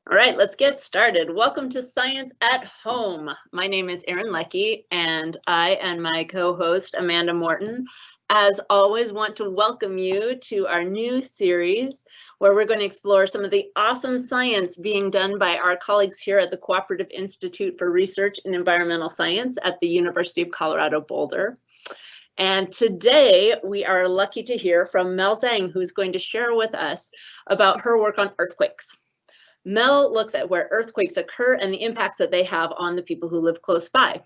All right, let's get started. Welcome to Science at Home. My name is Erin Leckie, and I and my co-host Amanda Morton, as always, want to welcome you to our new series where we're going to explore some of the awesome science being done by our colleagues here at the Cooperative Institute for Research in Environmental Science at the University of Colorado Boulder. And today we are lucky to hear from Mel Zhang, who's going to share with us about her work on earthquakes. Mel looks at where earthquakes occur and the impacts that they have on the people who live close by.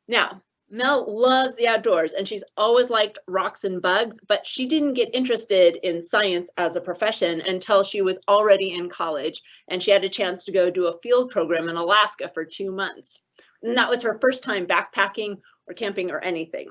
Now, Mel loves the outdoors and she's always liked rocks and bugs, but she didn't get interested in science as a profession until she was already in college and she had a chance to go do a field program in Alaska for 2 months. And that was her first time backpacking or camping or anything.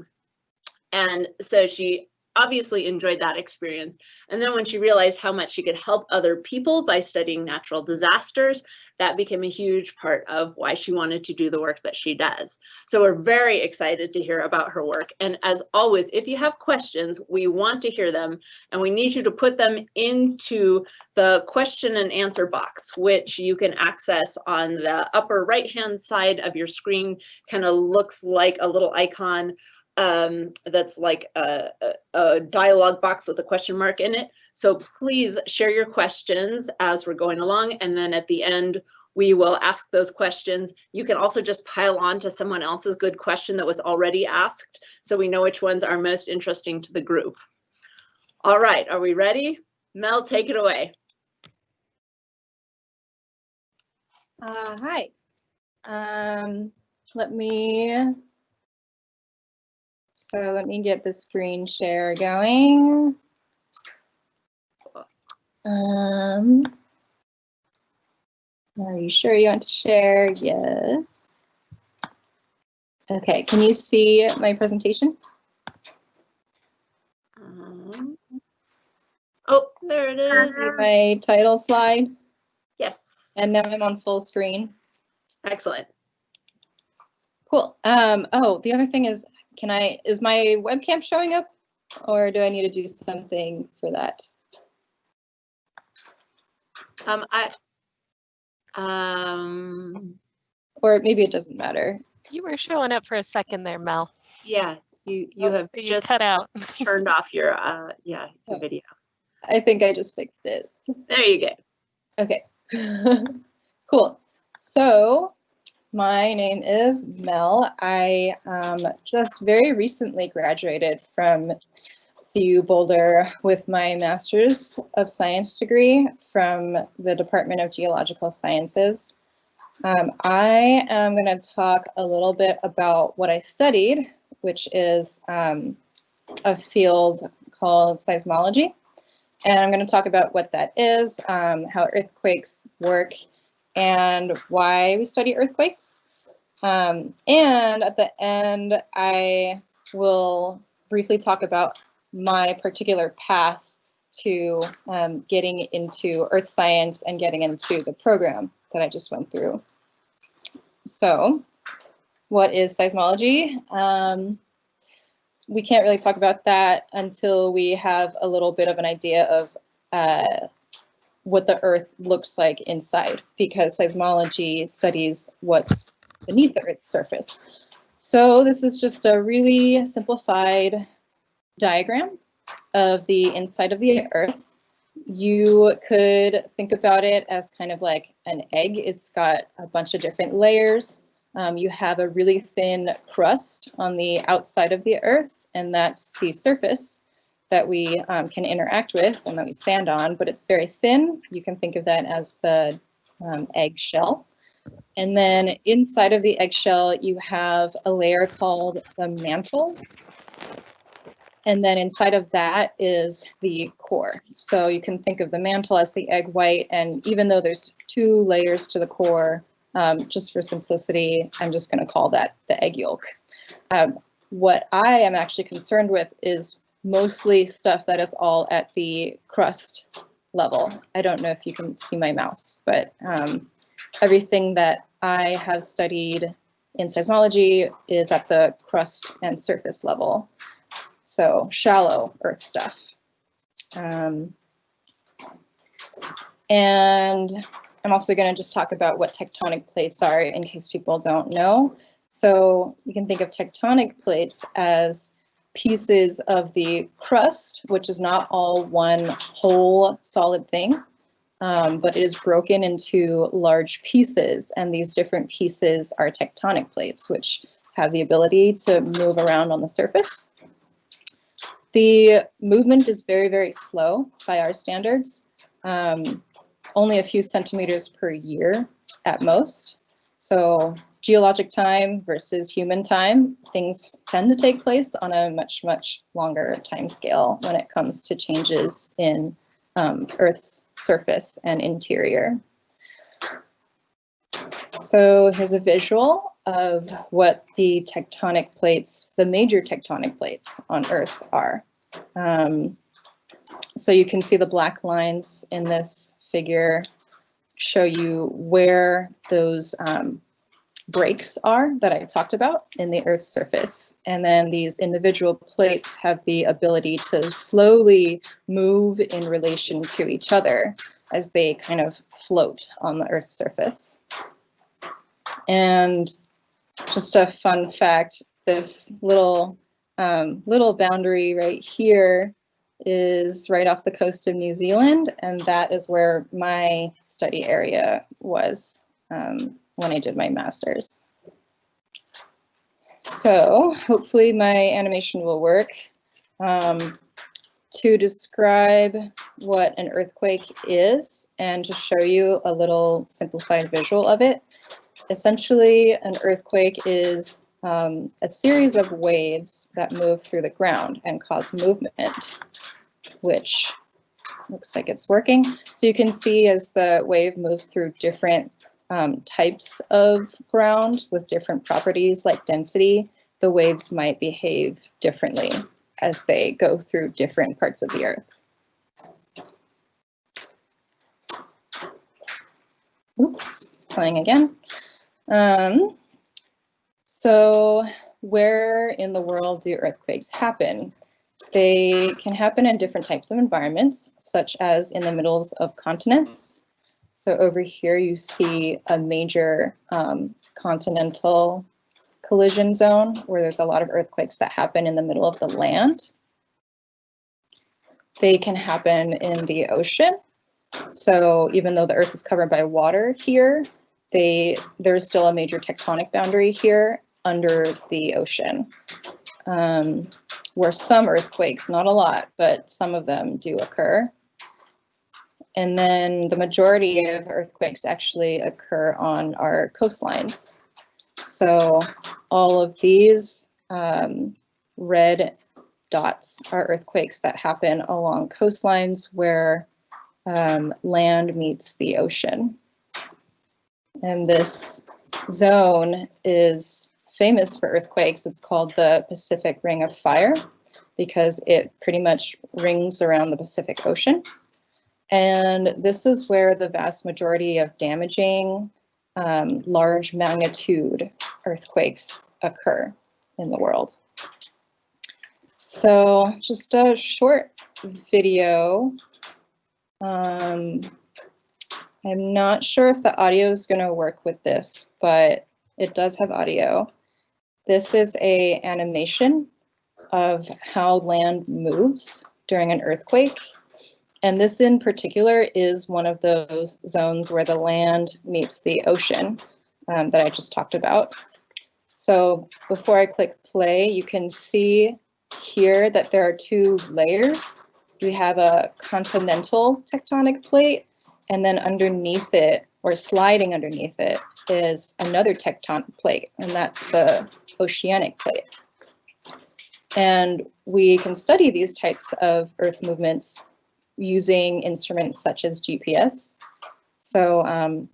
And so she obviously enjoyed that experience. And then when she realized how much she could help other people by studying natural disasters, that became a huge part of why she wanted to do the work that she does. So we're very excited to hear about her work. And as always, if you have questions, we want to hear them and we need you to put them into the question and answer box, which you can access on the upper right-hand side of your screen. Kind of looks like a little icon that's like a dialogue box with a question mark in it. So please share your questions as we're going along, and then at the end we will ask those questions. You can also just pile on to someone else's good question that was already asked, so we know which ones are most interesting to the group. All right, are we ready? Mel, take it away. Hi. Let me get the screen share going. Are you sure you want to share? Yes. Okay, can you see my presentation? Oh, there it is. My title slide? Yes. And now I'm on full screen. Excellent. Cool. Oh, the other thing is, is my webcam showing up, or do I need to do something for that? Or maybe it doesn't matter. You were showing up for a second there, Mel. Yeah, you have just cut out. turned off your your video. I think I just fixed it. There you go. Okay. Cool. So my name is Mel. I just very recently graduated from CU Boulder with my Master's of Science degree from the Department of Geological Sciences. I am going to talk a little bit about what I studied, which is a field called seismology. And I'm going to talk about what that is, how earthquakes work, and why we study earthquakes. And at the end, I will briefly talk about my particular path to getting into earth science and getting into the program that I just went through. So, what is seismology? We can't really talk about that until we have a little bit of an idea of what the Earth looks like inside, because seismology studies what's beneath the Earth's surface. So this is just a really simplified diagram of the inside of the Earth. You could think about it as kind of like an egg. It's got a bunch of different layers. You have a really thin crust on the outside of the Earth, and that's the surface that we can interact with and that we stand on, but it's very thin. You can think of that as the egg shell. And then inside of the eggshell, you have a layer called the mantle. And then inside of that is the core. So you can think of the mantle as the egg white, and even though there's 2 layers to the core, just for simplicity, I'm just going to call that the egg yolk. What I am actually concerned with is mostly stuff that is all at the crust level. I don't know if you can see my mouse, but everything that I have studied in seismology is at the crust and surface level. So shallow Earth stuff. And I'm also going to just talk about what tectonic plates are in case people don't know. So you can think of tectonic plates as pieces of the crust, which is not all one whole solid thing, but it is broken into large pieces, and these different pieces are tectonic plates, which have the ability to move around on the surface. The movement is very, very slow by our standards, only a few centimeters per year at most. So geologic time versus human time, things tend to take place on a much, much longer time scale when it comes to changes in Earth's surface and interior. So here's a visual of what the tectonic plates, the major tectonic plates on Earth are. So you can see the black lines in this figure show you where those breaks are that I talked about in the Earth's surface. And then these individual plates have the ability to slowly move in relation to each other as they kind of float on the Earth's surface. And just a fun fact, this little boundary right here is right off the coast of New Zealand, and that is where my study area was when I did my master's. So hopefully my animation will work. To describe what an earthquake is and to show you a little simplified visual of it, essentially an earthquake is a series of waves that move through the ground and cause movement, which looks like it's working. So you can see as the wave moves through different types of ground with different properties like density, the waves might behave differently as they go through different parts of the Earth. Oops, playing again. So where in the world do earthquakes happen? They can happen in different types of environments, such as in the middles of continents. So over here you see a major continental collision zone where there's a lot of earthquakes that happen in the middle of the land. They can happen in the ocean. So even though the Earth is covered by water here, there's still a major tectonic boundary here under the ocean, where some earthquakes, not a lot, but some of them do occur. And then the majority of earthquakes actually occur on our coastlines. So all of these red dots are earthquakes that happen along coastlines where land meets the ocean. And this zone is famous for earthquakes. It's called the Pacific Ring of Fire because it pretty much rings around the Pacific Ocean. And this is where the vast majority of damaging large magnitude earthquakes occur in the world. So just a short video. I'm not sure if the audio is going to work with this, but it does have audio. This is an animation of how land moves during an earthquake. And this in particular is one of those zones where the land meets the ocean that I just talked about. So before I click play, you can see here that there are two layers. We have a continental tectonic plate, and then underneath it, or sliding underneath it, is another tectonic plate, and that's the oceanic plate. And we can study these types of Earth movements using instruments such as GPS. So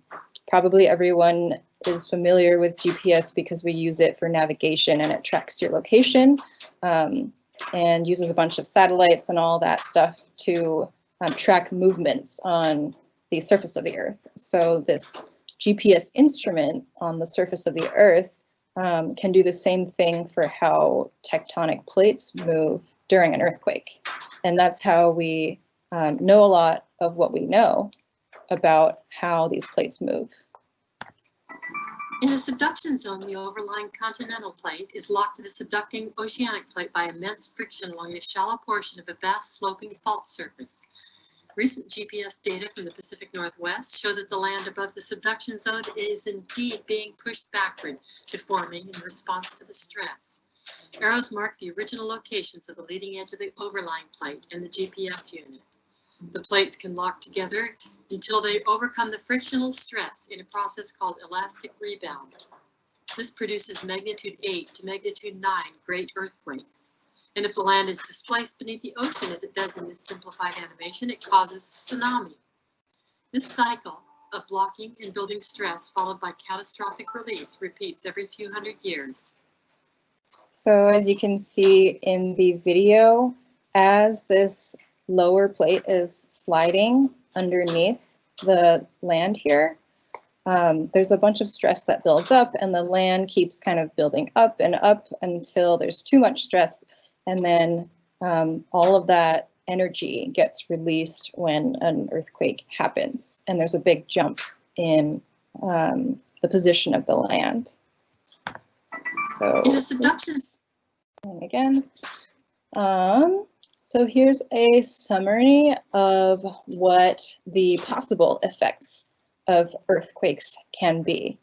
probably everyone is familiar with GPS because we use it for navigation and it tracks your location and uses a bunch of satellites and all that stuff to track movements on the surface of the Earth. So this GPS instrument on the surface of the Earth can do the same thing for how tectonic plates move during an earthquake. And that's how we know a lot of what we know about how these plates move. In the subduction zone, the overlying continental plate is locked to the subducting oceanic plate by immense friction along the shallow portion of a vast sloping fault surface. Recent GPS data from the Pacific Northwest show that the land above the subduction zone is indeed being pushed backward, deforming in response to the stress. Arrows mark the original locations of the leading edge of the overlying plate and the GPS unit. The plates can lock together until they overcome the frictional stress in a process called elastic rebound. This produces magnitude 8 to magnitude 9 great earthquakes. And if the land is displaced beneath the ocean, as it does in this simplified animation, it causes a tsunami. This cycle of locking and building stress followed by catastrophic release repeats every few hundred years. So as you can see in the video, as this lower plate is sliding underneath the land here, there's a bunch of stress that builds up, and the land keeps kind of building up and up until there's too much stress, and then all of that energy gets released when an earthquake happens, and there's a big jump in the position of the land. So in the subduction, and again. So here's a summary of what the possible effects of earthquakes can be.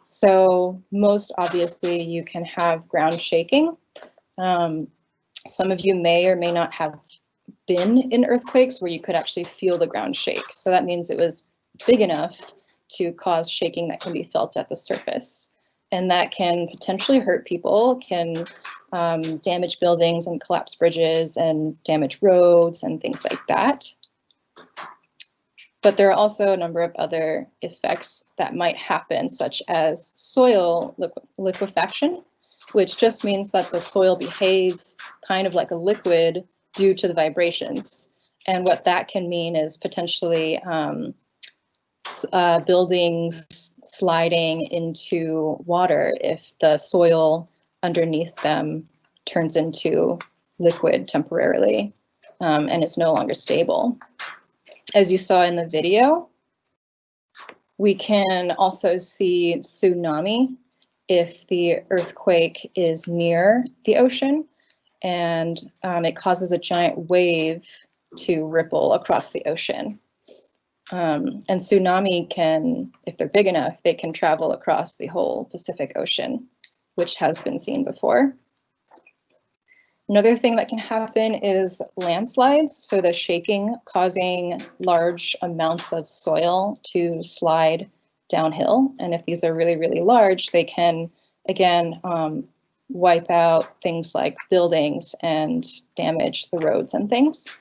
So most obviously you can have ground shaking. Some of you may or may not have been in earthquakes where you could actually feel the ground shake. So that means it was big enough to cause shaking that can be felt at the surface. And that can potentially hurt people, can damage buildings and collapse bridges and damage roads and things like that. But there are also a number of other effects that might happen, such as soil liquefaction, which just means that the soil behaves kind of like a liquid due to the vibrations. And what that can mean is potentially buildings sliding into water if the soil underneath them turns into liquid temporarily and it's no longer stable. As you saw in the video, we can also see tsunami if the earthquake is near the ocean, and it causes a giant wave to ripple across the ocean. And tsunami can, if they're big enough, they can travel across the whole Pacific Ocean, which has been seen before. Another thing that can happen is landslides, so the shaking causing large amounts of soil to slide downhill. And if these are really, really large, they can, again, wipe out things like buildings and damage the roads and things.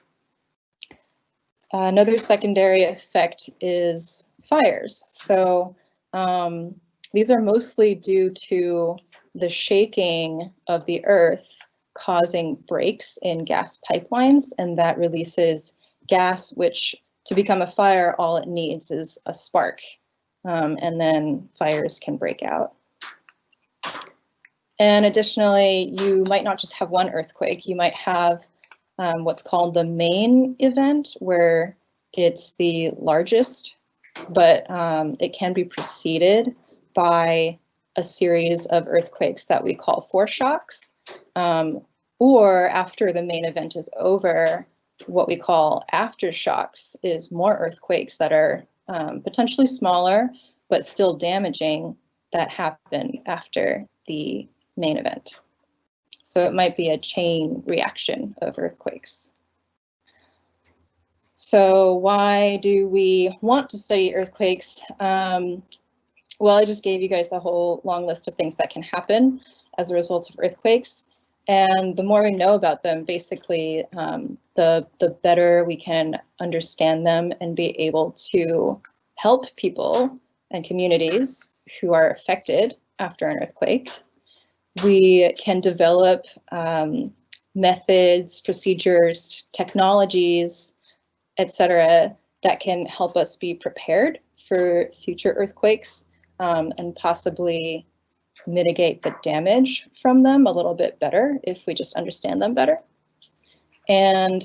Another secondary effect is fires. So these are mostly due to the shaking of the earth causing breaks in gas pipelines, and that releases gas, which to become a fire, all it needs is a spark, and then fires can break out. And additionally, you might not just have one earthquake, you might have what's called the main event, where it's the largest, but it can be preceded by a series of earthquakes that we call foreshocks, or after the main event is over, what we call aftershocks is more earthquakes that are potentially smaller, but still damaging, that happen after the main event. So it might be a chain reaction of earthquakes. So why do we want to study earthquakes? Well, I just gave you guys a whole long list of things that can happen as a result of earthquakes. And the more we know about them, basically, the better we can understand them and be able to help people and communities who are affected after an earthquake. We can develop methods, procedures, technologies, etc., that can help us be prepared for future earthquakes and possibly mitigate the damage from them a little bit better if we just understand them better. And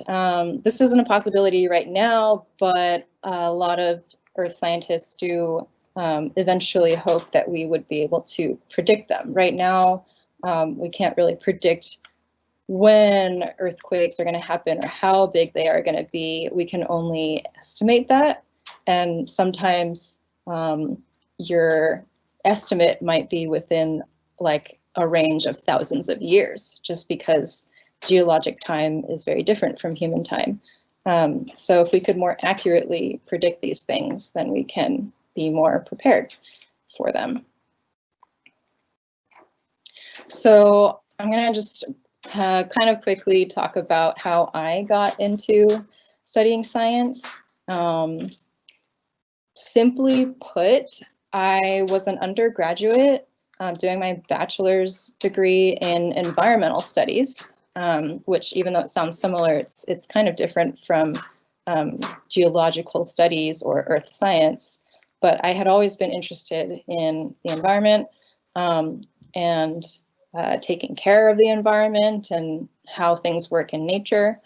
this isn't a possibility right now, but a lot of earth scientists do eventually hope that we would be able to predict them. Right now, we can't really predict when earthquakes are going to happen or how big they are going to be. We can only estimate that. And sometimes your estimate might be within like a range of thousands of years, just because geologic time is very different from human time. So if we could more accurately predict these things, then we can be more prepared for them. So I'm going to just kind of quickly talk about how I got into studying science. Simply put, I was an undergraduate doing my bachelor's degree in environmental studies, which, even though it sounds similar, it's kind of different from geological studies or earth science. But I had always been interested in the environment and taking care of the environment and how things work in nature.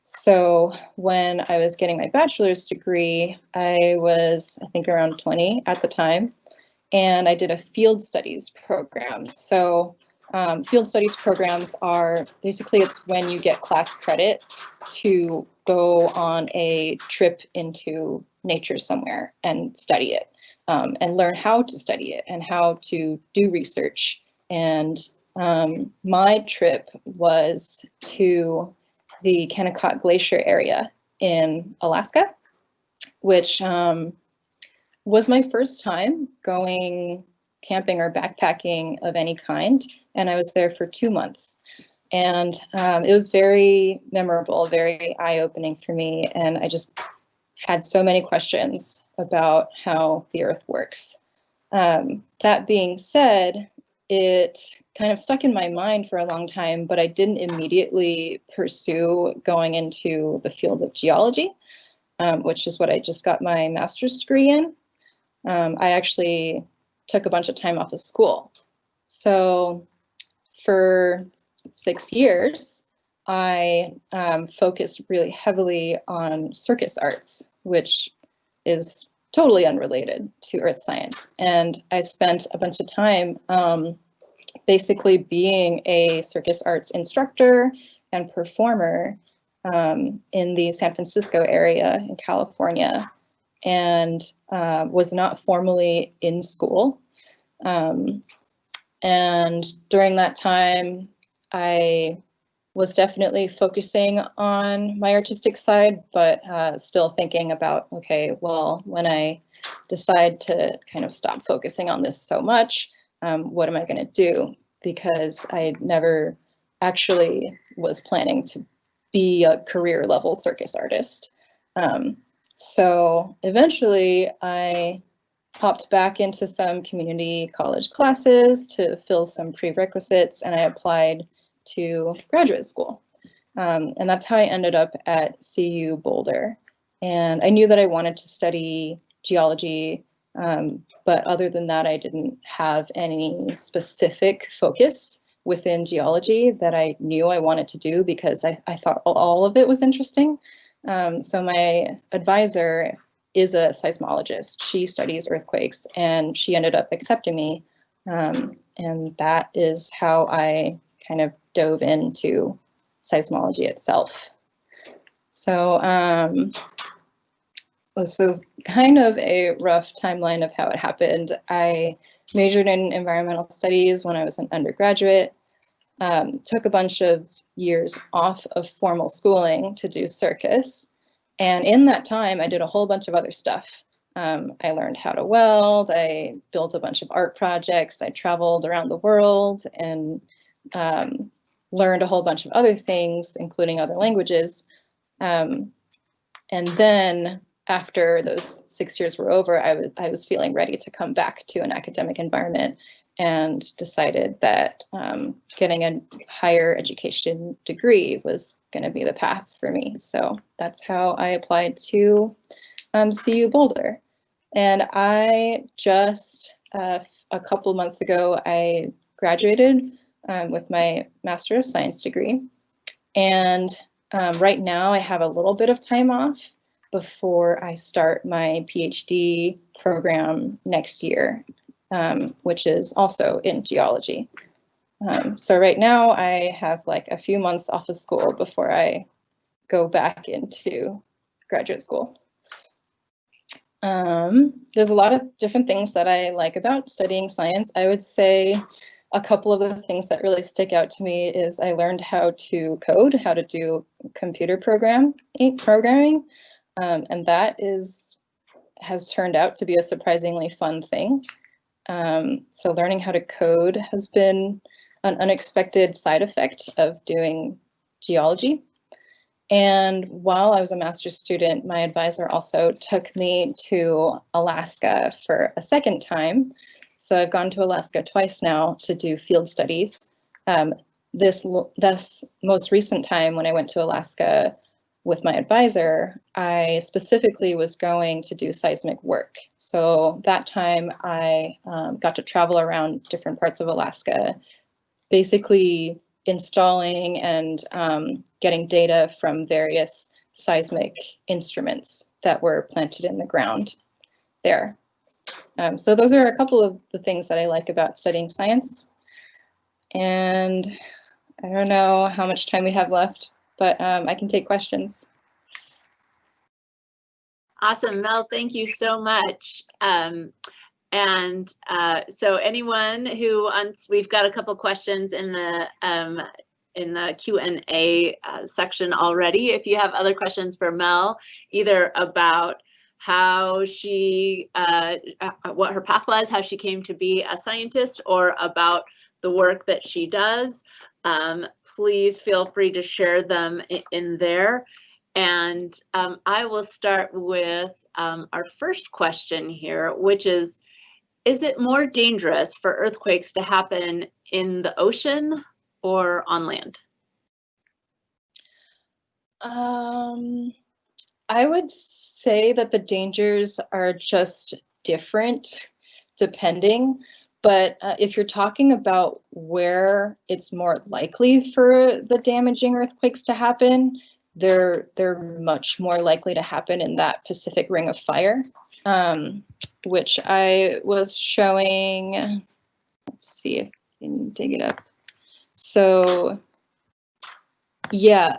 So when I was getting my bachelor's degree, I was, I think, around 20 at the time, and I did a field studies program. So field studies programs are basically, it's when you get class credit to go on a trip into nature somewhere and study it, and learn how to study it and how to do research. And my trip was to the Kennecott Glacier area in Alaska, which was my first time going camping or backpacking of any kind, and I was there for 2 months. And it was very memorable, very eye-opening for me, and I just had so many questions about how the Earth works. That being said, it kind of stuck in my mind for a long time, but I didn't immediately pursue going into the field of geology, which is what I just got my master's degree in. I actually took a bunch of time off of school. So for 6 years, I focused really heavily on circus arts, which is totally unrelated to earth science. And I spent a bunch of time basically being a circus arts instructor and performer in the San Francisco area in California, and was not formally in school. And during that time, I was definitely focusing on my artistic side, but still thinking about, okay, well, when I decide to kind of stop focusing on this so much, what am I going to do? Because I never actually was planning to be a career level circus artist. So eventually I hopped back into some community college classes to fill some prerequisites, and I applied to graduate school. And that's how I ended up at CU Boulder. And I knew that I wanted to study geology, but other than that, I didn't have any specific focus within geology that I knew I wanted to do, because I thought all of it was interesting. So my advisor is a seismologist. She studies earthquakes, and she ended up accepting me. And that is how I kind of dove into seismology itself. So this is kind of a rough timeline of how it happened. I majored in environmental studies when I was an undergraduate, took a bunch of years off of formal schooling to do circus. And in that time, I did a whole bunch of other stuff. I learned how to weld, I built a bunch of art projects, I traveled around the world and learned a whole bunch of other things, including other languages. And then after those 6 years were over, I was feeling ready to come back to an academic environment, and decided that getting a higher education degree was going to be the path for me. So that's how I applied to CU Boulder. And I just, a couple months ago, I graduated with my Master of Science degree. And right now I have a little bit of time off before I start my PhD program next year, which is also in geology. So right now I have like a few months off of school before I go back into graduate school. There's a lot of different things that I like about studying science. I would say a couple of the things that really stick out to me is I learned how to code, how to do computer programming, and that has turned out to be a surprisingly fun thing. So learning how to code has been an unexpected side effect of doing geology. And while I was a master's student, my advisor also took me to Alaska for a second time. So I've gone to Alaska twice now to do field studies. This most recent time when I went to Alaska with my advisor, I specifically was going to do seismic work. So that time I got to travel around different parts of Alaska, basically installing and getting data from various seismic instruments that were planted in the ground there. So those are a couple of the things that I like about studying science. And I don't know how much time we have left, but I can take questions. Awesome, Mel, thank you so much. So anyone who wants, we've got a couple questions in the Q&A section already. If you have other questions for Mel, either about how she, what her path was, how she came to be a scientist, or about the work that she does, please feel free to share them in there. And I will start with our first question here, which is it more dangerous for earthquakes to happen in the ocean or on land? I would say that the dangers are just different depending, but if you're talking about where it's more likely for the damaging earthquakes to happen, they're much more likely to happen in that Pacific Ring of Fire, which I was showing. Let's see if I can dig it up. So yeah,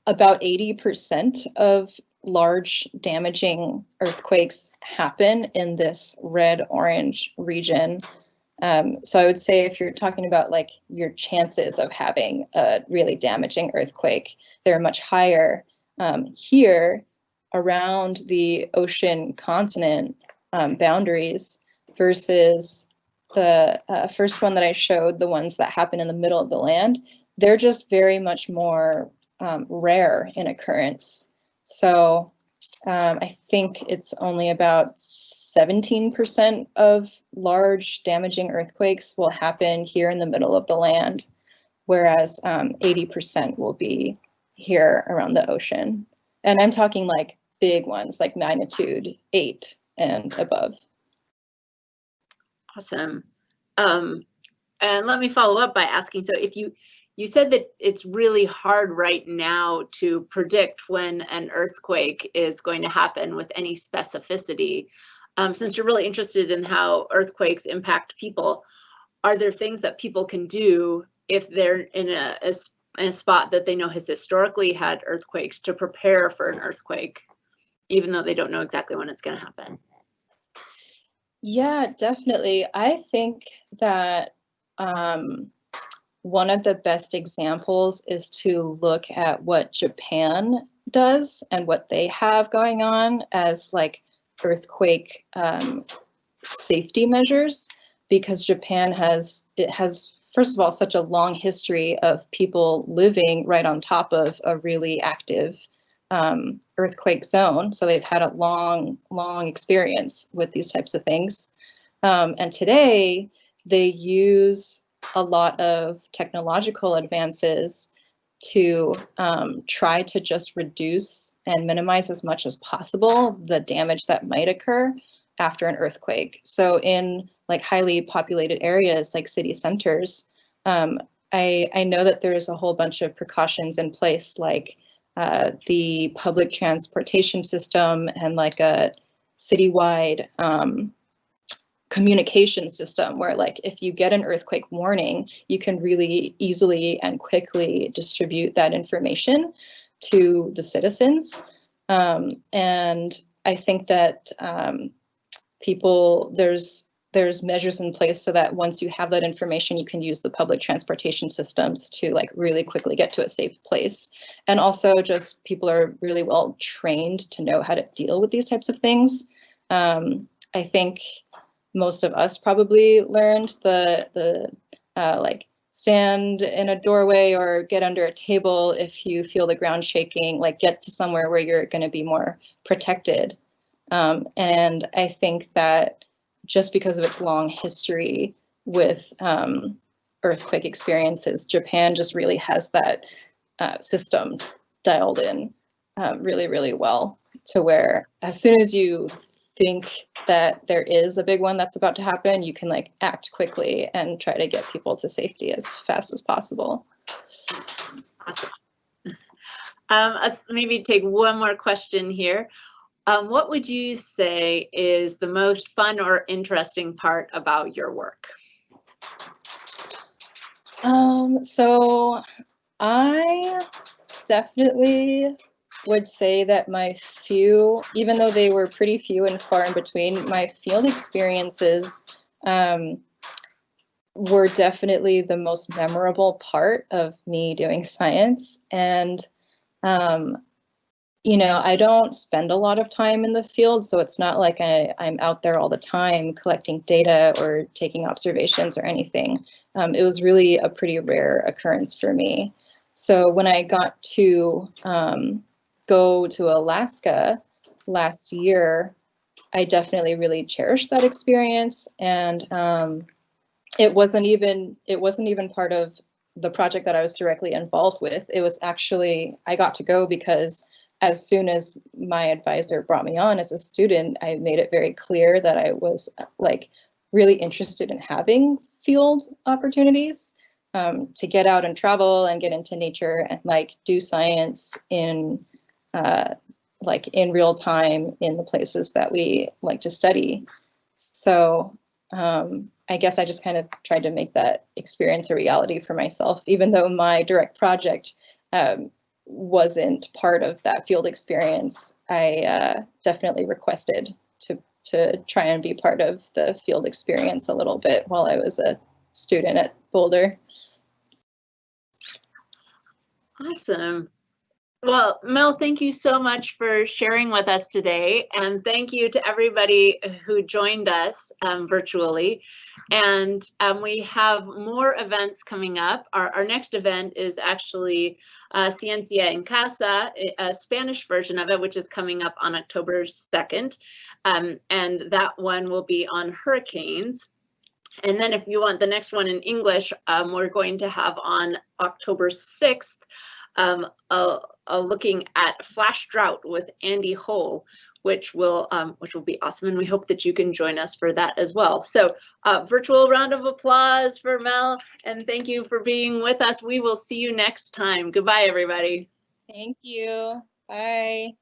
about 80% of large damaging earthquakes happen in this red-orange region. So I would say if you're talking about like your chances of having a really damaging earthquake, they're much higher here around the ocean continent boundaries versus the first one that I showed, the ones that happen in the middle of the land. They're just very much more rare in occurrence. So I think it's only about 17% of large damaging earthquakes will happen here in the middle of the land, whereas 80% will be here around the ocean. And I'm talking like big ones, like magnitude 8 and above. Awesome. And let me follow up by asking, so if you said that it's really hard right now to predict when an earthquake is going to happen with any specificity. Since you're really interested in how earthquakes impact people, are there things that people can do if they're in a spot that they know has historically had earthquakes to prepare for an earthquake, even though they don't know exactly when it's going to happen? Yeah, definitely. I think that one of the best examples is to look at what Japan does and what they have going on as like earthquake safety measures, because Japan has first of all such a long history of people living right on top of a really active earthquake zone. So they've had a long experience with these types of things. And today they use a lot of technological advances to try to just reduce and minimize as much as possible the damage that might occur after an earthquake. So in like highly populated areas like city centers, I know that there's a whole bunch of precautions in place, like the public transportation system and like a citywide communication system where like if you get an earthquake warning, you can really easily and quickly distribute that information to the citizens. And I think that there's measures in place so that once you have that information, you can use the public transportation systems to like really quickly get to a safe place. And also just people are really well trained to know how to deal with these types of things. I think most of us probably learned the like stand in a doorway or get under a table if you feel the ground shaking, like get to somewhere where you're going to be more protected. And I think that just because of its long history with earthquake experiences, Japan just really has that system dialed in really, really well to where as soon as you think that there is a big one that's about to happen, you can like act quickly and try to get people to safety as fast as possible. Awesome. Let's maybe take one more question here. What would you say is the most fun or interesting part about your work? So I definitely would say that my few, even though they were pretty few and far in between, my field experiences were definitely the most memorable part of me doing science. And you know, I don't spend a lot of time in the field, so it's not like I'm out there all the time collecting data or taking observations or anything. It was really a pretty rare occurrence for me. So when I got to go to Alaska last year, I definitely really cherished that experience. And it wasn't even part of the project that I was directly involved with. It was actually, I got to go because as soon as my advisor brought me on as a student, I made it very clear that I was like really interested in having field opportunities to get out and travel and get into nature and like do science in like in real time in the places that we like to study. So I guess I just kind of tried to make that experience a reality for myself, even though my direct project wasn't part of that field experience. I definitely requested to try and be part of the field experience a little bit while I was a student at Boulder. Awesome. Well, Mel, thank you so much for sharing with us today. And thank you to everybody who joined us virtually. And we have more events coming up. Our next event is actually Ciencia en Casa, a Spanish version of it, which is coming up on October 2nd. And that one will be on hurricanes. And then if you want the next one in English, we're going to have on October 6th, looking at flash drought with Andy Hole, which will be awesome, and we hope that you can join us for that as well. So virtual round of applause for Mel, and thank you for being with us. We will see you next time. Goodbye, everybody. Thank you. Bye.